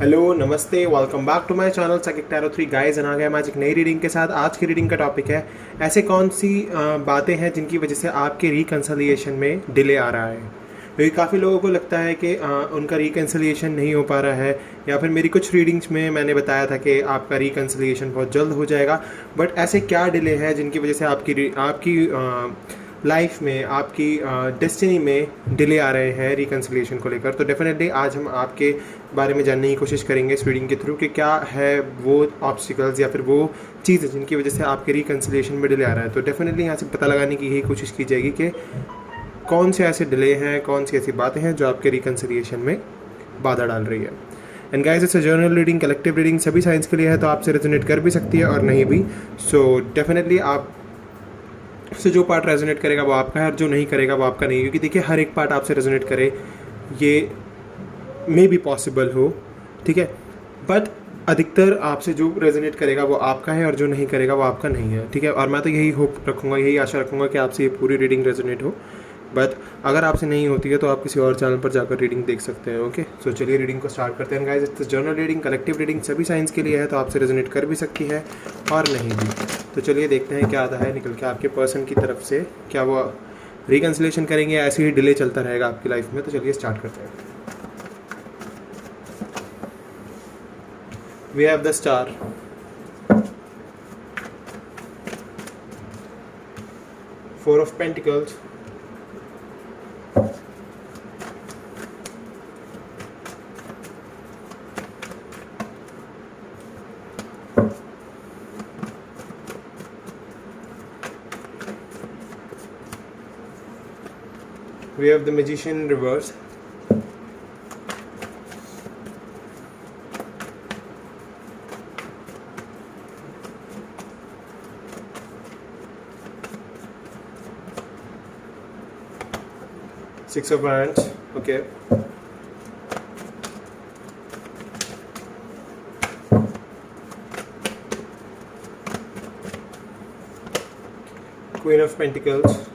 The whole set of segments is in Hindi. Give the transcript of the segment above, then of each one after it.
हेलो नमस्ते, welcome back to my channel psychic tarot 3 guys. आ गया मैं आज एक नई रीडिंग के साथ। आज की रीडिंग का टॉपिक है ऐसे कौन सी बातें हैं जिनकी वजह से आपके रिकन्सिलिएशन में डिले आ रहा है। क्योंकि काफ़ी लोगों को लगता है कि उनका रिकन्सिलिएशन नहीं हो पा रहा है, या फिर मेरी कुछ रीडिंग्स में मैंने बताया था कि आपका रिकन्सिलिएशन बहुत जल्द हो जाएगा। बट ऐसे क्या डिले है जिनकी वजह से आपकी लाइफ में, आपकी डेस्टिनी में डिले आ रहे हैं रिकन्सिलिएशन को लेकर। तो डेफिनेटली आज हम आपके बारे में जानने की कोशिश करेंगे इस रीडिंग के थ्रू कि क्या है वो ऑब्स्टिकल्स या फिर वो चीज़ें जिनकी वजह से आपके रिकन्सिलिएशन में डिले आ रहा है। तो डेफिनेटली यहाँ से पता लगाने की यही कोशिश की जाएगी कि कौन से ऐसे डिले हैं, कौन सी ऐसी बातें हैं जो आपके रिकन्सिलिएशन में बाधा डाल रही है। And guys, it's a journal reading, collective reading, सभी साइंस के लिए है, तो आपसे रेजोनेट कर भी सकती है और नहीं भी। सो डेफिनेटली आप से जो पार्ट रेजोनेट करेगा वो आपका है और जो नहीं करेगा वो आपका नहीं है। क्योंकि देखिए, हर एक पार्ट आपसे रेजोनेट करे ये मे भी पॉसिबल हो, ठीक है, बट अधिकतर आपसे जो रेजोनेट करेगा वो आपका है और जो नहीं करेगा वो आपका नहीं है, ठीक है। और मैं तो यही होप रखूँगा, यही आशा रखूँगा कि आपसे ये पूरी रीडिंग रेजोनेट हो। बट अगर आपसे नहीं होती है तो आप किसी और चैनल पर जाकर रीडिंग देख सकते हैं। ओके, सो चलिए रीडिंग को स्टार्ट करते हैं guys. It's journal reading, collective reading, सभी साइंस के लिए है, तो आपसे रेजोनेट कर भी सकती है और नहीं भी। तो चलिए देखते हैं क्या आता है निकल के आपके पर्सन की तरफ से। क्या वो रिकन्सिलेशन करेंगे या ऐसे ही डिले चलता रहेगा आपकी लाइफ में। तो चलिए स्टार्ट करते हैं। We have the star, four of pentacles, we have the magician in reverse, six of wands, okay, queen of pentacles,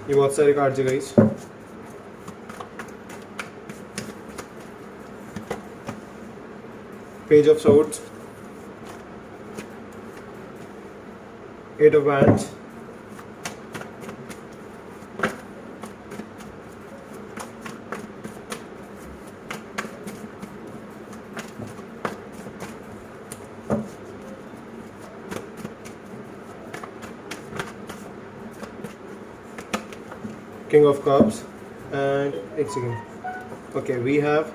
ये बहुत सारे कार्ड्स है guys. Page of swords, eight of wands, king of cups, and एक second, okay, we have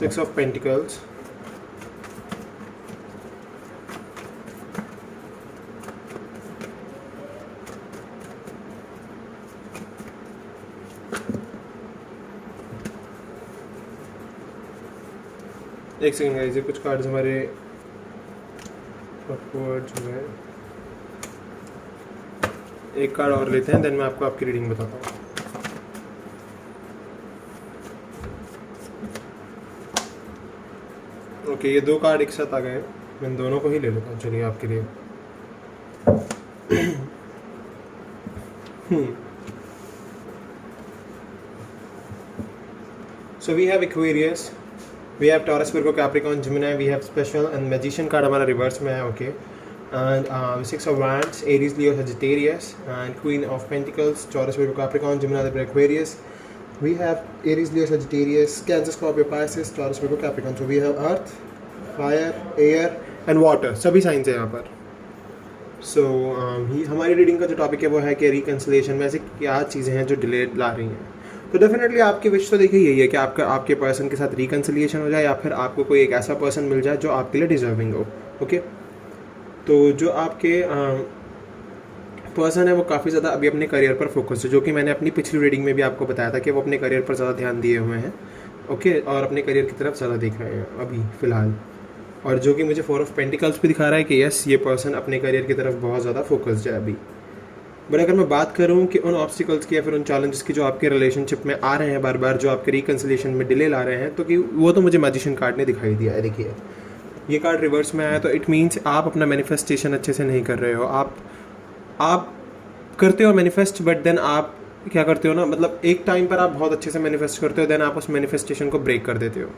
six of pentacles, एक सेकेंड गाइस, ये कुछ कार्ड्स हमारे अपवर्ड्स में, एक कार्ड और लेते हैं, देन मैं आपको आपकी रीडिंग बताता हूँ। ओके, ये दो कार्ड एक साथ आ गए, मैं दोनों को ही ले लेता हूँ। चलिए आपके लिए so we have Aquarius, we have Taurus, Virgo, Capricorn, Gemini, we have special and magician card हमारा रिवर्स में है। Okay, and six of wands, Aries, Leo, Sagittarius, and queen of pentacles, Taurus, Virgo, Capricorn, Gemini, Libra, Aquarius. We have Aries, Leo, Sagittarius, Cancer, Scorpio, Pisces, Taurus, Virgo, Capricorn. So we have Earth, Fire, Air and Water. सभी साइंस है यहाँ पर। So हमारी रीडिंग का जो टॉपिक है वो है कि रिकन्सिलेशन में ऐसे क्या चीज़ें हैं जो डिले ला रही हैं। तो डेफिनेटली आपकी विश तो देखिए यही है कि आपके पर्सन के साथ रिकन्सिलिएशन हो जाए, या फिर आपको कोई एक ऐसा पर्सन मिल जाए जो आपके लिए डिजर्विंग हो। ओके, तो जो आपके पर्सन है वो काफ़ी ज़्यादा अभी अपने करियर पर फोकस है, जो कि मैंने अपनी पिछली रीडिंग में भी आपको बताया था कि वो अपने करियर पर ज़्यादा ध्यान दिए हुए हैं। ओके, और अपने करियर की तरफ ज़्यादा देख रहे हैं अभी फ़िलहाल। और जो कि मुझे फोर ऑफ पेंटिकल्स भी दिखा रहा है कि यस, ये पर्सन अपने करियर की तरफ बहुत ज़्यादा फोकस्ड है अभी। बट अगर मैं बात करूं कि उन ऑब्स्टिकल्स की या फिर उन चैलेंजेस की जो आपके रिलेशनशिप में आ रहे हैं बार बार, जो आपके रिकन्सिलिएशन में डिले ला रहे हैं, तो कि वो तो मुझे मैजिशियन कार्ड ने दिखाई दिया है। देखिए ये कार्ड रिवर्स में आया, तो इट मीन्स आप अपना मैनिफेस्टेशन अच्छे से नहीं कर रहे हो। आप करते हो मैनिफेस्ट, बट देन आप क्या करते हो ना, मतलब एक टाइम पर आप बहुत अच्छे से मैनिफेस्ट करते हो, देन आप उस मैनिफेस्टेशन को ब्रेक कर देते हो।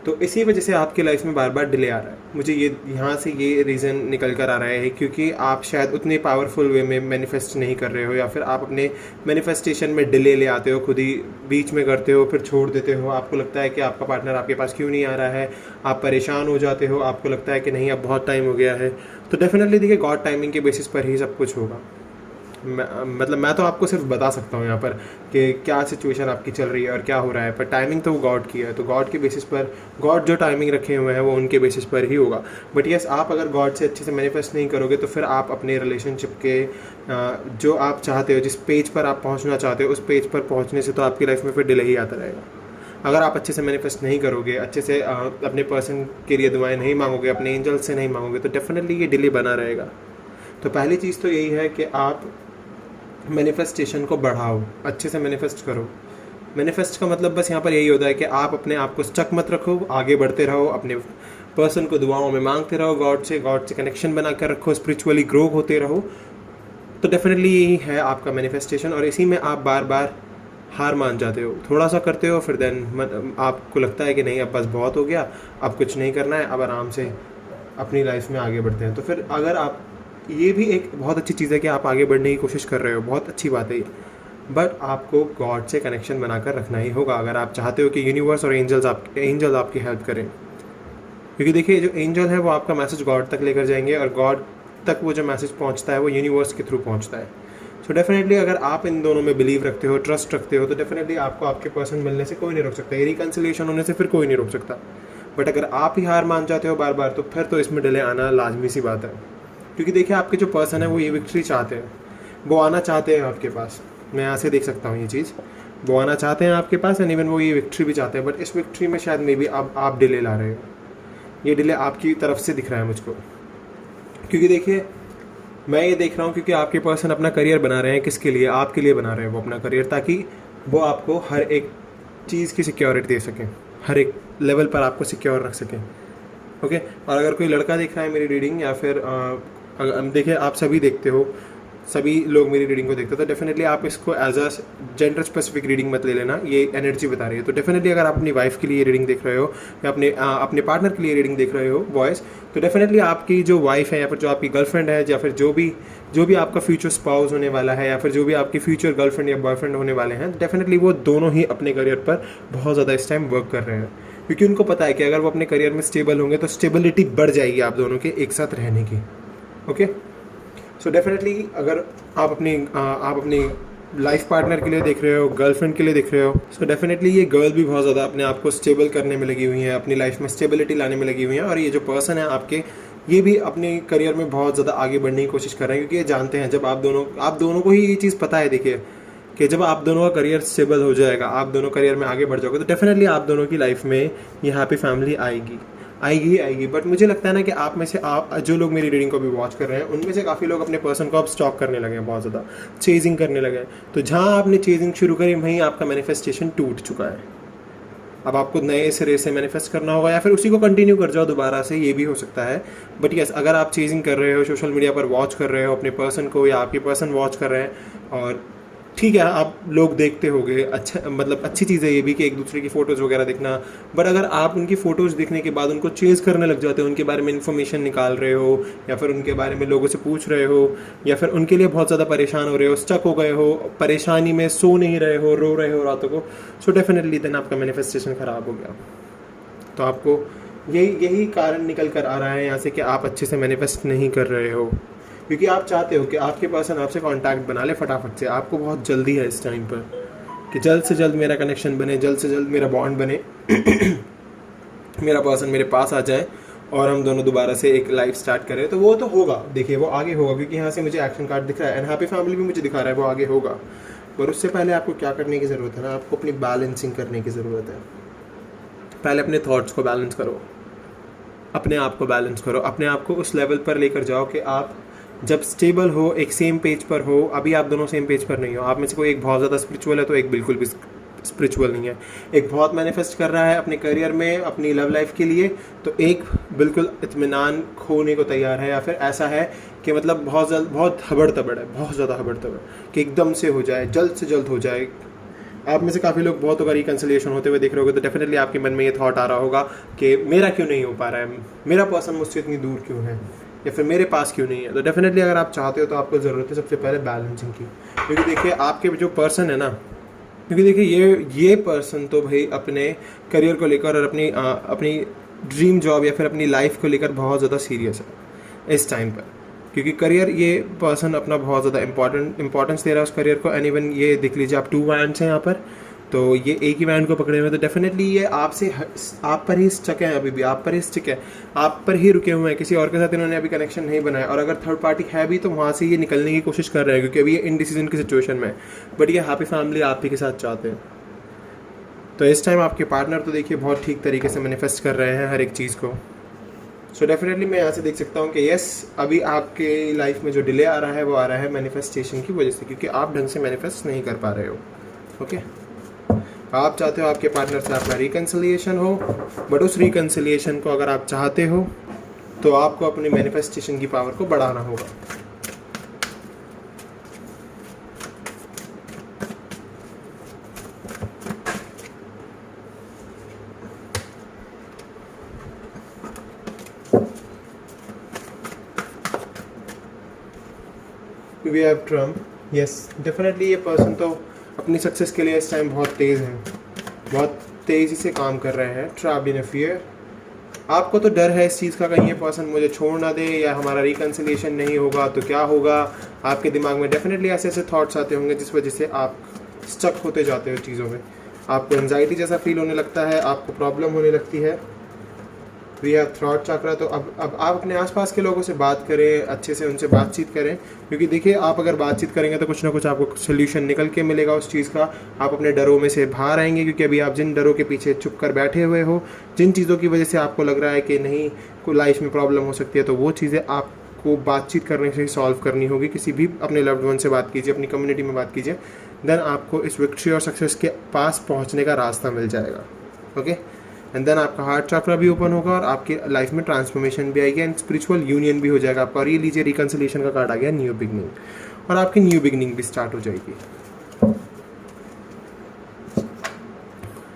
तो इसी वजह से आपकी लाइफ में बार बार डिले आ रहा है। मुझे ये यहाँ से ये रीज़न निकल कर आ रहा है क्योंकि आप शायद उतने पावरफुल वे में मैनिफेस्ट नहीं कर रहे हो, या फिर आप अपने मैनिफेस्टेशन में डिले ले आते हो, खुद ही बीच में करते हो, फिर छोड़ देते हो। आपको लगता है कि आपका पार्टनर आपके पास क्यों नहीं आ रहा है, आप परेशान हो जाते हो, आपको लगता है कि नहीं अब बहुत टाइम हो गया है। तो डेफिनेटली देखिए गॉड टाइमिंग के बेसिस पर ही सब कुछ होगा। मतलब मैं तो आपको सिर्फ बता सकता हूँ यहाँ पर कि क्या सिचुएशन आपकी चल रही है और क्या हो रहा है, पर टाइमिंग तो वो गॉड की है। तो गॉड के बेसिस पर, गॉड जो टाइमिंग रखे हुए हैं वो उनके बेसिस पर ही होगा। बट यस, आप अगर गॉड से अच्छे से मैनिफेस्ट नहीं करोगे तो फिर आप अपने रिलेशनशिप के जो आप चाहते हो, जिस पेज पर आप पहुँचना चाहते हो, उस पेज पर पहुँचने से तो आपकी लाइफ में फिर डिले ही आता रहेगा। अगर आप अच्छे से मैनिफेस्ट नहीं करोगे, अच्छे से अपने पर्सन के लिए दुआएं नहीं मांगोगे, अपने एंजल से नहीं मांगोगे, तो डेफिनेटली ये डिले बना रहेगा। तो पहली चीज़ तो यही है कि आप मैनिफेस्टेशन को बढ़ाओ, अच्छे से मैनिफेस्ट करो। मैनिफेस्ट का मतलब बस यहाँ पर यही होता है कि आप अपने आप को स्टक मत रखो, आगे बढ़ते रहो, अपने पर्सन को दुआओं में मांगते रहो, गॉड से कनेक्शन बना कर रखो, स्पिरिचुअली ग्रो होते रहो। तो डेफिनेटली यही है आपका मैनिफेस्टेशन, और इसी में आप बार बार हार मान जाते हो, थोड़ा सा करते हो, फिर देन आपको लगता है कि नहीं अब बस बहुत हो गया, अब कुछ नहीं करना है, अब आराम से अपनी लाइफ में आगे बढ़ते हैं। तो फिर अगर आप, ये भी एक बहुत अच्छी चीज़ है कि आप आगे बढ़ने की कोशिश कर रहे हो, बहुत अच्छी बात है ये, बट आपको गॉड से कनेक्शन बनाकर रखना ही होगा अगर आप चाहते हो कि यूनिवर्स और एंजल्स आपकी हेल्प करें। क्योंकि देखिए जो एंजल है वो आपका मैसेज गॉड तक लेकर जाएंगे, और गॉड तक वो जो मैसेज पहुंचता है वो यूनिवर्स के थ्रू पहुंचता है। सो डेफिनेटली अगर आप इन दोनों में बिलीव रखते हो, ट्रस्ट रखते हो, तो डेफिनेटली आपको आपके पर्सन मिलने से कोई नहीं रोक सकता, रिकन्सिलिएशन होने से फिर कोई नहीं रोक सकता। बट अगर आप ही हार मान जाते हो बार बार, तो फिर तो इसमें डिले आना लाजमी सी बात है। क्योंकि देखिए आपके जो पर्सन है वो ये विक्ट्री चाहते हैं, वो आना चाहते हैं आपके पास। मैं यहाँ से देख सकता हूँ ये चीज़, वो आना चाहते हैं आपके पास, एंड इवन वो ये विक्ट्री भी चाहते हैं, बट इस विक्ट्री में शायद मे बी अब आप डिले ला रहे हो। ये डिले आपकी तरफ से दिख रहा है मुझको। क्योंकि देखिए मैं ये देख रहा हूँ क्योंकि आपके पर्सन अपना करियर बना रहे हैं, किसके लिए? आपके लिए बना रहे हैं वो अपना करियर, ताकि वो आपको हर एक चीज़ की सिक्योरिटी दे सकें, हर एक लेवल पर आपको सिक्योर रख सकें। ओके। और अगर कोई लड़का देख रहा है मेरी रीडिंग, या फिर देखिए आप सभी देखते हो, सभी लोग मेरी रीडिंग को देखते हो, तो डेफिनेटली आप इसको as a gender specific reading मत ले लेना, ये एनर्जी बता रही है। तो डेफिनेटली अगर आप अपनी वाइफ के लिए रीडिंग देख रहे हो, या अपने पार्टनर के लिए रीडिंग देख रहे हो बॉयज़, तो डेफिनेटली आपकी जो वाइफ है, या फिर जो आपकी गर्लफ्रेंड है, या फिर जो भी आपका फ्यूचर स्पाउस होने वाला है, या फिर जो भी आपके फ्यूचर गर्लफ्रेंड या बॉयफ्रेंड होने वाले हैं, डेफिनेटली वो दोनों ही अपने करियर पर बहुत ज़्यादा इस टाइम वर्क कर रहे हैं। क्योंकि उनको पता है कि अगर वो अपने करियर में स्टेबल होंगे तो स्टेबिलिटी बढ़ जाएगी आप दोनों के एक साथ रहने की। ओके। सो डेफिनेटली अगर आप अपनी लाइफ पार्टनर के लिए देख रहे हो, गर्लफ्रेंड के लिए देख रहे हो, सो डेफिनेटली ये गर्ल भी बहुत ज़्यादा अपने आप को स्टेबल करने में लगी हुई है, अपनी लाइफ में स्टेबिलिटी लाने में लगी हुई है। और ये जो पर्सन है आपके, ये भी अपने करियर में बहुत ज़्यादा आगे बढ़ने की कोशिश कर रहे हैं, क्योंकि ये जानते हैं जब आप दोनों को ही ये चीज़ पता है, देखिए कि जब आप दोनों का करियर स्टेबल हो जाएगा, आप दोनों करियर में आगे बढ़ जाओगे, तो डेफिनेटली आप दोनों की लाइफ में ये हैप्पी फैमिली आएगी। बट मुझे लगता है ना कि आप में से जो लोग मेरी रीडिंग को भी वॉच कर रहे हैं, उनमें से काफ़ी लोग अपने पर्सन को अब स्टॉक करने लगे हैं, बहुत ज़्यादा चेजिंग करने लगे हैं। तो जहाँ आपने चेजिंग शुरू करी, वहीं आपका मैनिफेस्टेशन टूट चुका है। अब आपको नए सिरे से मैनिफेस्ट करना होगा, या फिर उसी को कंटिन्यू कर जाओ दोबारा से, ये भी हो सकता है। बट यस, अगर आप चेजिंग कर रहे हो, सोशल मीडिया पर वॉच कर रहे हो अपने पर्सन को, या आपके पर्सन वॉच कर रहे हैं, और ठीक है आप लोग देखते होंगे, अच्छा मतलब अच्छी चीज़ है ये भी कि एक दूसरे की फ़ोटोज़ वगैरह देखना। बट अगर आप उनकी फ़ोटोज़ देखने के बाद उनको चेज़ करने लग जाते हो, उनके बारे में इन्फॉर्मेशन निकाल रहे हो, या फिर उनके बारे में लोगों से पूछ रहे हो, या फिर उनके लिए बहुत ज़्यादा परेशान हो रहे हो, स्टक हो गए हो, परेशानी में सो नहीं रहे हो, रो रहे हो रातों को, सो डेफिनेटली देन आपका मैनिफेस्टेशन ख़राब हो गया। तो आपको यही कारण निकल कर आ रहा है यहाँ से कि आप अच्छे से मैनिफेस्ट नहीं कर रहे हो, क्योंकि आप चाहते हो कि आपके पर्सन आपसे कांटेक्ट बना ले फटाफट से। आपको बहुत जल्दी है इस टाइम पर कि जल्द से जल्द मेरा कनेक्शन बने, जल्द से जल्द मेरा बॉन्ड बने मेरा पर्सन मेरे पास आ जाए और हम दोनों दोबारा से एक लाइफ स्टार्ट करें। तो वो तो होगा, देखिए वो आगे होगा, क्योंकि यहाँ से मुझे एक्शन कार्ड दिख रहा है, एंड हैप्पी फैमिली भी मुझे दिखा रहा है, वो आगे होगा। पर उससे पहले आपको क्या करने की ज़रूरत है ना, आपको अपनी बैलेंसिंग करने की ज़रूरत है। पहले अपने थॉट्स को बैलेंस करो, अपने आप को बैलेंस करो, अपने आप को उस लेवल पर लेकर जाओ कि आप जब स्टेबल हो, एक सेम पेज पर हो। अभी आप दोनों सेम पेज पर नहीं हो। आप में से कोई एक बहुत ज़्यादा स्पिरिचुअल है तो एक बिल्कुल भी स्पिरिचुअल नहीं है। एक बहुत मैनिफेस्ट कर रहा है अपने करियर में, अपनी लव लाइफ के लिए, तो एक बिल्कुल इत्मीनान खोने को तैयार है, या फिर ऐसा है कि मतलब बहुत हबड़ तबड़ है, बहुत ज़्यादा हबड़ तबड़ कि एकदम से हो जाए, जल्द से जल्द हो जाए। आप में से काफ़ी लोग बहुत होगा रिकन्सिलिएशन होते हुए देख रहे होगे, तो डेफिनेटली आपके मन में ये थॉट आ रहा होगा कि मेरा क्यों नहीं हो पा रहा है, मेरा पर्सन मुझसे इतनी दूर क्यों है, या फिर मेरे पास क्यों नहीं है। तो डेफिनेटली अगर आप चाहते हो तो आपको ज़रूरत है सबसे पहले बैलेंसिंग की। क्योंकि देखिए आपके जो पर्सन है ना, क्योंकि देखिए ये पर्सन तो भाई अपने करियर को लेकर और अपनी ड्रीम जॉब या फिर अपनी लाइफ को लेकर बहुत ज़्यादा सीरियस है इस टाइम पर। क्योंकि करियर, ये पर्सन अपना बहुत ज़्यादा इंपॉर्टेंस दे रहा है उस करियर को। एंड इवन ये देख लीजिए, आप 2 वैंड्स हैं यहाँ पर, तो ये एक ही वैंड को पकड़े हुए हैं, तो डेफिनेटली ये आप पर ही स्टक है, अभी भी आप पर ही स्टिक है, आप पर ही रुके हुए हैं। किसी और के साथ इन्होंने अभी कनेक्शन नहीं बनाया, और अगर थर्ड पार्टी है भी तो वहाँ से ये निकलने की कोशिश कर रहे हैं, क्योंकि अभी ये इनडिसीजन की सिचुएशन में है। बट ये हैप्पी फैमिली आप ही के साथ चाहते हैं। तो इस टाइम आपके पार्टनर तो देखिए बहुत ठीक तरीके से मैनिफेस्ट कर रहे हैं हर एक चीज़ को। सो डेफिनेटली मैं यहाँ से देख सकता हूँ कि यस, अभी आपके लाइफ में जो डिले आ रहा है वो आ रहा है मैनिफेस्टेशन की वजह से, क्योंकि आप ढंग से मैनिफेस्ट नहीं कर पा रहे हो। ओके, आप चाहते हो आपके पार्टनर से आपका रिकन्सिलिएशन हो, बट उस रिकन्सिलिएशन को अगर आप चाहते हो तो आपको अपनी मैनिफेस्टेशन की पावर को बढ़ाना होगा। We have Trump. Yes, definitely ये पर्सन तो अपनी सक्सेस के लिए इस टाइम बहुत तेज़ है, बहुत तेज़ी से काम कर रहे हैं। Trapped in a fear. आपको तो डर है इस चीज़ का, कहीं ये पर्सन मुझे छोड़ ना दे या हमारा रिकन्सिलिएशन नहीं होगा तो क्या होगा। आपके दिमाग में डेफिनेटली ऐसे ऐसे थॉट्स आते होंगे जिस वजह से आप स्टक होते जाते हो चीज़ों में। आपको एंजाइटी जैसा फील होने लगता है, आपको प्रॉब्लम होने लगती है। वी हैव थ्रॉट चक्रा। तो अब आप अपने आसपास के लोगों से बात करें, अच्छे से उनसे बातचीत करें, क्योंकि देखिए आप अगर बातचीत करेंगे तो कुछ ना कुछ आपको सोल्यूशन निकल के मिलेगा उस चीज़ का। आप अपने डरों में से बाहर आएंगे, क्योंकि अभी आप जिन डरों के पीछे चुप कर बैठे हुए हो, जिन चीज़ों की वजह से आपको लग रहा है कि नहीं कोई लाइफ में प्रॉब्लम हो सकती है, तो वो चीज़ें आपको बातचीत करने से सॉल्व करनी होगी। किसी भी अपने लव्ड वन से बात कीजिए, अपनी कम्युनिटी में बात कीजिए, देन आपको इस विक्ट्री और सक्सेस के पास पहुँचने का रास्ता मिल जाएगा। ओके, एंड देन आपका हार्ट चक्रा भी ओपन होगा और आपकी लाइफ में ट्रांसफॉर्मेशन भी आएगी एंड स्पिरिचुअल यूनियन भी हो जाएगा आपका। और ये लीजिए, रिकन्सिलिएशन का कार्ड आ गया, न्यू बिगनिंग, और आपकी न्यू बिगनिंग भी स्टार्ट हो जाएगी।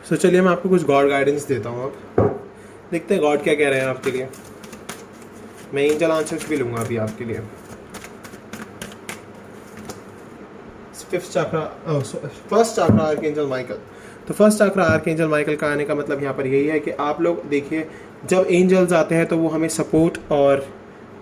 सो चलिए मैं आपको कुछ गॉड गाइडेंस देता हूँ। अब देखते हैं गॉड क्या कह रहे हैं आपके लिए। मैं एंजल आंसर्स भी लूँगा अभी आपके लिए। फर्स्ट चक्रा आर्कएंजल माइकल। तो फर्स्ट चक्रा आर्कएंजल माइकल का आने का मतलब यहाँ पर यही है कि आप लोग देखिए, जब एंजल्स आते हैं तो वो हमें सपोर्ट और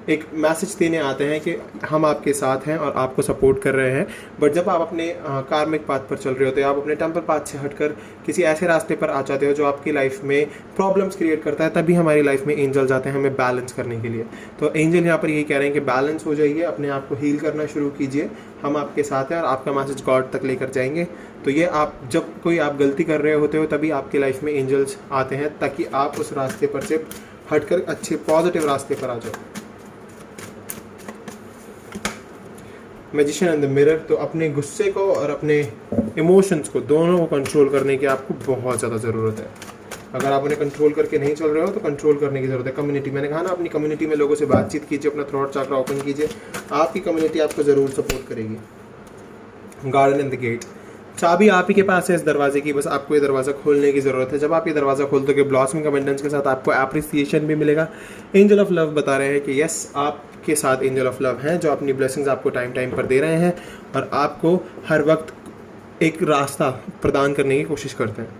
एक मैसेज देने आते हैं कि हम आपके साथ हैं और आपको सपोर्ट कर रहे हैं। बट जब आप अपने कार्मिक पाथ पर चल रहे होते हैं, आप अपने टेम्पल पाथ से हटकर किसी ऐसे रास्ते पर आ जाते हो जो आपकी लाइफ में प्रॉब्लम्स क्रिएट करता है, तभी हमारी लाइफ में एंजल्स आते हैं हमें बैलेंस करने के लिए। तो एंजल यहाँ पर यही कह रहे हैं कि बैलेंस हो जाइए, अपने आप को हील करना शुरू कीजिए, हम आपके साथ हैं और आपका मैसेज गॉड तक लेकर जाएंगे। तो ये जब कोई आप गलती कर रहे होते हो तभी आपकी लाइफ में एंजल्स आते हैं, ताकि आप उस रास्ते पर से हटकर अच्छे पॉजिटिव रास्ते पर आ जाओ। Magician and the mirror. तो अपने गुस्से को और अपने इमोशंस को, दोनों को कंट्रोल करने की आपको बहुत ज़्यादा ज़रूरत है। अगर आप उन्हें कंट्रोल करके नहीं चल रहे हो तो कंट्रोल करने की ज़रूरत है। कम्युनिटी, मैंने कहा ना, अपनी कम्युनिटी में लोगों से बातचीत कीजिए, अपना थ्रॉट चक्रा ओपन कीजिए, आपकी कम्युनिटी आपको ज़रूर सपोर्ट करेगी। Garden and the gate. चाबी आप ही के पास है इस दरवाजे की, बस आपको ये दरवाज़ा खोलने की ज़रूरत है। जब आप ये दरवाज़ा खोलते हो, ब्लॉसमिंग अबंडेंस के साथ आपको एप्रिसिएशन भी मिलेगा। एंजल ऑफ लव बता रहे हैं कि यस, आपके साथ एंजल ऑफ लव हैं जो अपनी ब्लेसिंग्स आपको टाइम टाइम पर दे रहे हैं और आपको हर वक्त एक रास्ता प्रदान करने की कोशिश करते हैं।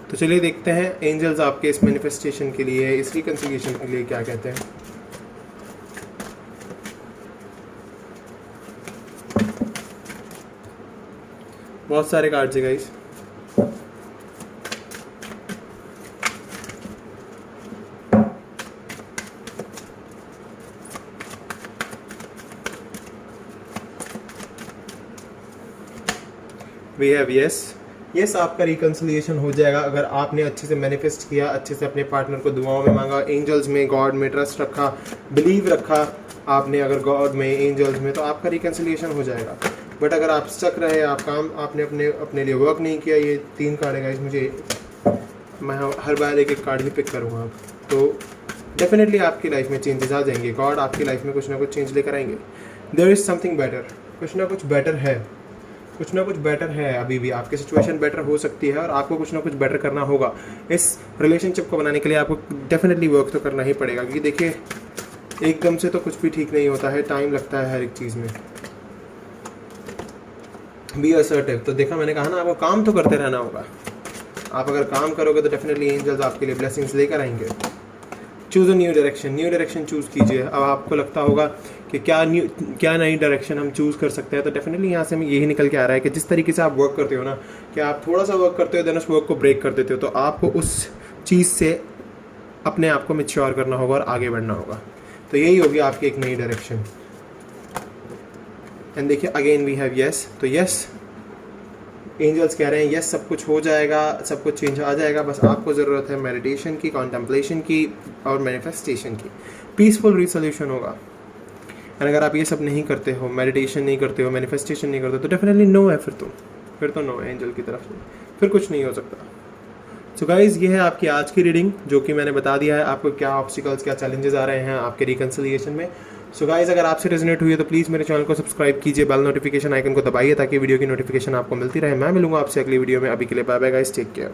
तो चलिए देखते हैं एंजल्स आपके इस मैनिफेस्टेशन के लिए, इस रिकन्सिलिएशन के लिए क्या कहते हैं। बहुत सारे कार्ड्स है गाइस। वी हैव यस, आपका रिकन्सिलिएशन हो जाएगा अगर आपने अच्छे से मैनिफेस्ट किया, अच्छे से अपने पार्टनर को दुआओं में मांगा, एंजल्स में, गॉड में ट्रस्ट रखा, बिलीव रखा, आपने अगर गॉड में, एंजल्स में, तो आपका रिकन्सिलिएशन हो जाएगा। बट अगर आप स्टक रहे, आपने अपने लिए वर्क नहीं किया, ये 3 कार्ड है गाइस, मुझे मैं हर बार एक कार्ड ही पिक करूँगा अब, तो डेफिनेटली आपकी लाइफ में चेंजेस आ जाएंगे। गॉड आपकी लाइफ में कुछ ना कुछ चेंज लेकर आएंगे। देयर इज़ समथिंग बेटर, कुछ ना कुछ बेटर है, कुछ ना कुछ बेटर है। अभी भी आपकी सिचुएशन बेटर हो सकती है और आपको कुछ ना कुछ बेटर करना होगा। इस रिलेशनशिप को बनाने के लिए आपको डेफिनेटली वर्क तो करना ही पड़ेगा, क्योंकि देखिए एकदम से तो कुछ भी ठीक नहीं होता है, टाइम लगता है हर एक चीज़ में। बी असर्टिव, तो देखा मैंने कहा ना, आपको काम तो करते रहना होगा। आप अगर काम करोगे तो डेफिनेटली एंजल्स आपके लिए ब्लेसिंग्स लेकर आएंगे। Choose a new direction choose कीजिए। अब आपको लगता होगा कि क्या नई डायरेक्शन हम चूज़ कर सकते हैं, तो डेफिनेटली यहाँ से हमें यही निकल के आ रहा है कि जिस तरीके से आप वर्क करते हो ना, कि आप थोड़ा सा वर्क करते हो देन उस वर्क को ब्रेक कर देते हो, तो आपको उस चीज़ से अपने आप को मैच्योर करना होगा और आगे बढ़ना होगा। तो यही होगी आपकी एक नई डायरेक्शन। एंड देखिए अगेन वी हैव यस, तो यस एंजल्स कह रहे हैं यस, सब कुछ हो जाएगा, सब कुछ चेंज आ जाएगा, बस आपको ज़रूरत है मेडिटेशन की, कॉन्टेम्पलेशन की और मैनिफेस्टेशन की। पीसफुल रिसोल्यूशन होगा। एंड अगर आप ये सब नहीं करते हो, मेडिटेशन नहीं करते हो, मैनिफेस्टेशन नहीं करते हो, तो डेफिनेटली नो है, फिर तो नो है एंजल की तरफ से, फिर कुछ नहीं हो सकता। सो गाइज़, ये है आपकी आज की रीडिंग, जो कि मैंने बता दिया है आपको क्या ऑब्स्टिकल्स, क्या चैलेंजेस आ रहे हैं आपके रिकन्सिलिएशन में। सो गाइज़, अगर आपसे रेजोनेट हुई है तो प्लीज़ मेरे चैनल को सब्सक्राइब कीजिए, बेल नोटिफिकेशन आइकन को दबाइए ताकि वीडियो की नोटिफिकेशन आपको मिलती रहे। मैं मिलूंगा आपसे अगली वीडियो में। अभी के लिए bye bye guys, take care.